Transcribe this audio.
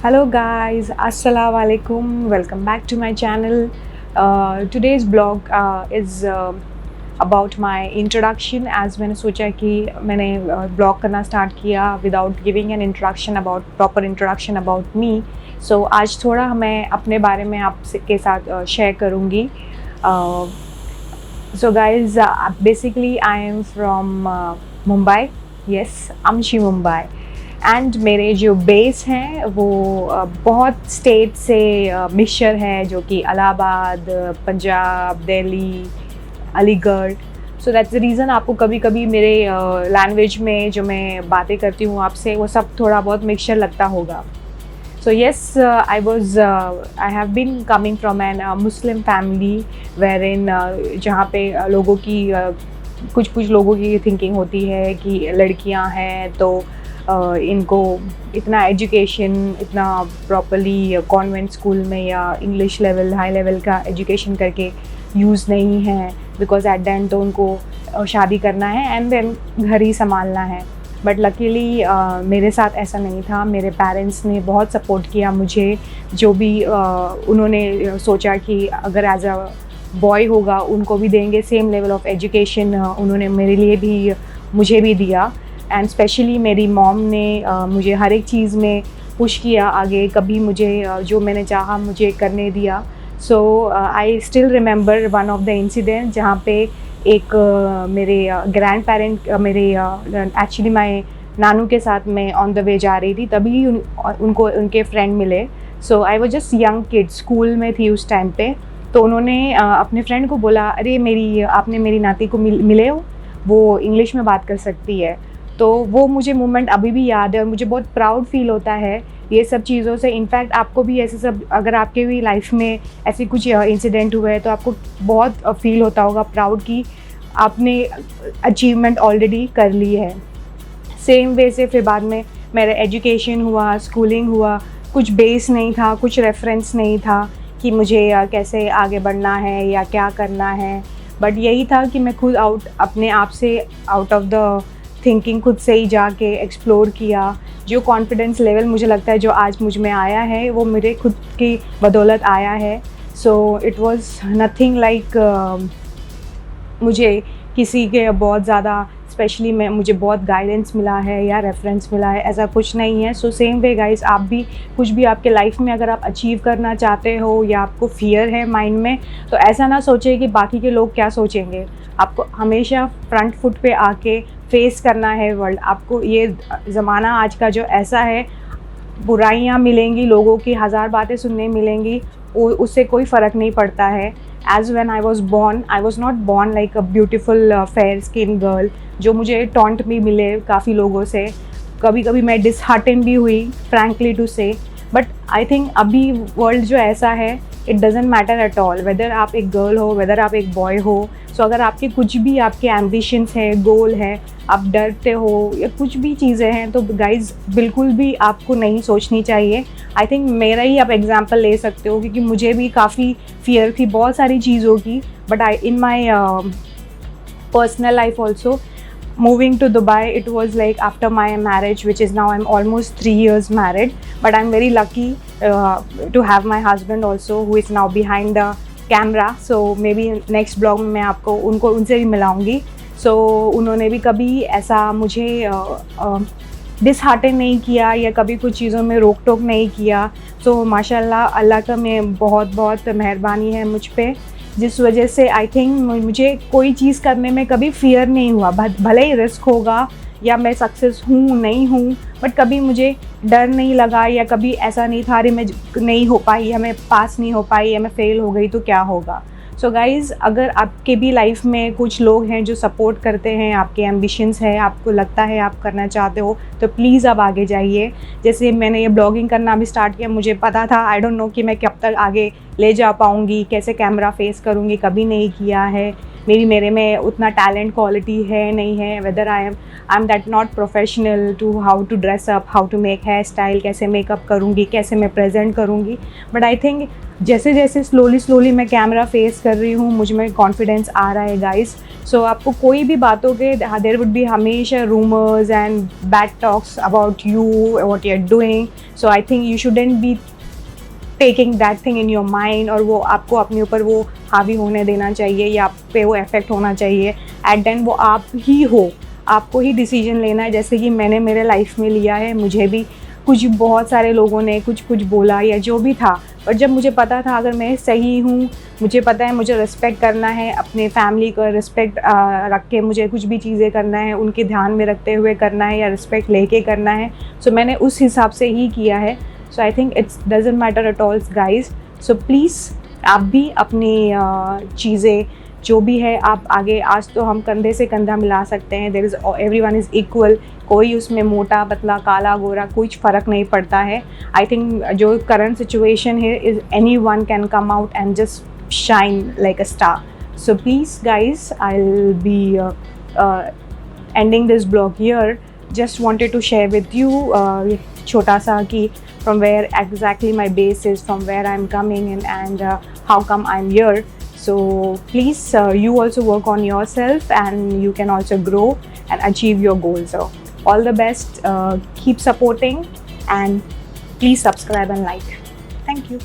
Hello guys, Assalamu alaikum. Welcome back to my channel. Today's blog is about my introduction. As मैंने सोचा कि मैंने blog करना start किया without giving an introduction about proper introduction about me. So आज थोड़ा मैं अपने बारे में आपके साथ share करूँगी. So guys, basically I am from Mumbai. Yes, Amchi Mumbai. And मेरे जो बेस हैं वो बहुत स्टेट से मिक्सचर है, जो कि Allahabad, Punjab, Delhi, Aligarh. So that's the reason आपको कभी कभी मेरे लैंग्वेज में जो मैं बातें करती हूँ आपसे वो सब थोड़ा बहुत मिक्सचर लगता होगा. So yes, I have been coming from an Muslim family where in जहाँ पे लोगों की कुछ लोगों की थिंकिंग होती है कि लड़कियाँ हैं तो इनको इतना एजुकेशन, इतना प्रॉपरली कॉन्वेंट स्कूल में या इंग्लिश लेवल, हाई लेवल का एजुकेशन करके यूज़ नहीं है, बिकॉज एट द एंड तो उनको शादी करना है एंड देन घर ही संभालना है. बट लकीली मेरे साथ ऐसा नहीं था. मेरे पेरेंट्स ने बहुत सपोर्ट किया मुझे. जो भी उन्होंने सोचा कि अगर एज अ बॉय होगा उनको भी देंगे सेम लेवल ऑफ एजुकेशन, उन्होंने मेरे लिए भी मुझे भी दिया. एंड स्पेशली मेरी मॉम ने मुझे हर एक चीज़ में पुश किया आगे. कभी मुझे जो मैंने चाहा मुझे करने दिया. So I still remember one of the incident जहाँ पे एक मेरे ग्रैंड पेरेंट मेरे एक्चुअली माय नानू के साथ मैं ऑन द वे जा रही थी, तभी उनको उनके फ्रेंड मिले. So I was just young kid, school में थी उस टाइम पे. तो उन्होंने अपने फ्रेंड को बोला, अरे आपने मेरी नाती को मिले हो, वो इंग्लिश में बात कर सकती है. तो वो मुझे मोमेंट अभी भी याद है और मुझे बहुत प्राउड फील होता है ये सब चीज़ों से. इनफैक्ट आपको भी ऐसे सब, अगर आपके भी लाइफ में ऐसे कुछ इंसिडेंट हुए हैं तो आपको बहुत फील होता होगा प्राउड कि आपने अचीवमेंट ऑलरेडी कर ली है. सेम वे से फिर बाद में मेरा एजुकेशन हुआ, स्कूलिंग हुआ. कुछ बेस नहीं था, कुछ रेफरेंस नहीं था कि मुझे कैसे आगे बढ़ना है या क्या करना है. बट यही था कि मैं खुद अपने आप से आउट ऑफ द थिंकिंग खुद से ही जाके एक्सप्लोर किया. जो कॉन्फिडेंस लेवल मुझे लगता है जो आज मुझ में आया है वो मेरे खुद की बदौलत आया है. So it was nothing like मुझे किसी के बहुत ज़्यादा स्पेशली मुझे बहुत गाइडेंस मिला है या रेफरेंस मिला है, ऐसा कुछ नहीं है. सो सेम वे गाइस, आप भी कुछ भी आपके लाइफ में अगर आप अचीव करना चाहते हो या आपको फियर है माइंड में, तो ऐसा ना सोचिए कि बाकी के लोग क्या सोचेंगे. आपको हमेशा फ्रंट फुट पे आके फेस करना है वर्ल्ड. आपको ये ज़माना आज का जो ऐसा है, बुराइयाँ मिलेंगी, लोगों की हज़ार बातें सुनने मिलेंगी, उससे कोई फ़र्क नहीं पड़ता है. As when I was born, I was not born like a beautiful fair skin girl. जो मुझे टॉन्ट भी मिले काफ़ी लोगों से, कभी कभी मैं डिसहार्टन भी हुई, frankly to say. But I think अभी वर्ल्ड जो ऐसा है, it doesn't matter at all whether आप एक गर्ल हो, वेदर आप एक बॉय हो. सो अगर आपके कुछ भी आपके एम्बिशंस है, गोल है, आप डरते हो या कुछ भी चीज़ें हैं, तो गाइज बिल्कुल भी आपको नहीं सोचनी चाहिए. आई थिंक मेरा ही आप एग्जांपल ले सकते हो, क्योंकि मुझे भी काफ़ी फियर थी बहुत सारी चीज़ों की. But in my personal life also, moving to Dubai, it was like after my marriage, which is now I'm almost 3 years married, but I'm very lucky to have my husband also, who is now behind the camera. So maybe next blog में मैं आपको उनसे भी मिलाऊंगी. So उन्होंने भी कभी ऐसा मुझे डिसहार्टन नहीं किया या कभी कुछ चीज़ों में रोक टोक नहीं किया. So माशाल्लाह, अल्लाह का में बहुत बहुत मेहरबानी है मुझ पे, जिस वजह से आई थिंक मुझे कोई चीज़ करने में कभी फियर नहीं हुआ. भले ही रिस्क होगा या मैं सक्सेस हूँ नहीं हूँ, बट कभी मुझे डर नहीं लगा या कभी ऐसा नहीं था अरे मैं नहीं हो पाई या मैं पास नहीं हो पाई या मैं फेल हो गई तो क्या होगा. सो गाइज़, अगर आपके भी लाइफ में कुछ लोग हैं जो सपोर्ट करते हैं, आपके एम्बिशंस है, आपको लगता है आप करना चाहते हो, तो प्लीज़ आप आगे जाइए. जैसे मैंने ये ब्लॉगिंग करना भी स्टार्ट किया, मुझे पता था, आई डोंट नो कि मैं कब तक आगे ले जा पाऊँगी, कैसे कैमरा फेस करूँगी, कभी नहीं किया है. मेरी मेरे में उतना टैलेंट क्वालिटी है नहीं है, whether I am that not professional to how to dress up, how to make hair style, कैसे मेकअप करूँगी, कैसे मैं प्रेजेंट करूँगी. बट आई थिंक जैसे जैसे स्लोली मैं कैमरा फेस कर रही हूँ, मुझ में कॉन्फिडेंस आ रहा है गाइस. सो आपको कोई भी बातों के, देयर वुड बी हमेशा rumours and bad talks about you, what you are doing. So I think you shouldn't be taking that thing in your mind, और वो आपको अपने ऊपर वो हावी होने देना चाहिए या आप पे वो इफेक्ट होना चाहिए. एट देन वो आप ही हो, आपको ही डिसीजन लेना है, जैसे कि मैंने मेरे लाइफ में लिया है. मुझे भी कुछ बहुत सारे लोगों ने कुछ बोला या जो भी था, पर जब मुझे पता था अगर मैं सही हूँ, मुझे पता है मुझे रिस्पेक्ट करना है, अपने फैमिली का रिस्पेक्ट रख के मुझे कुछ भी चीज़ें करना है, उनके ध्यान में रखते हुए करना है या रिस्पेक्ट लेके करना है. सो मैंने उस हिसाब से ही किया है. So I think it's doesn't matter at all guys. So please आप भी अपनी चीज़ें जो भी है आप आगे, आज तो हम कंधे से कंधा मिला सकते हैं. There is everyone is equal. कोई उसमें मोटा पतला काला गोरा कुछ फ़र्क नहीं पड़ता है. आई थिंक जो करंट सिचुएशन है is anyone can come out and just shine like a star. So please guys, I will be ending this blog here. Just wanted to share with you छोटा सा कि from where exactly my base is, from where I'm coming in, and how come I'm here. So please you also work on yourself and you can also grow and achieve your goals. So all the best, keep supporting and please subscribe and like. Thank you.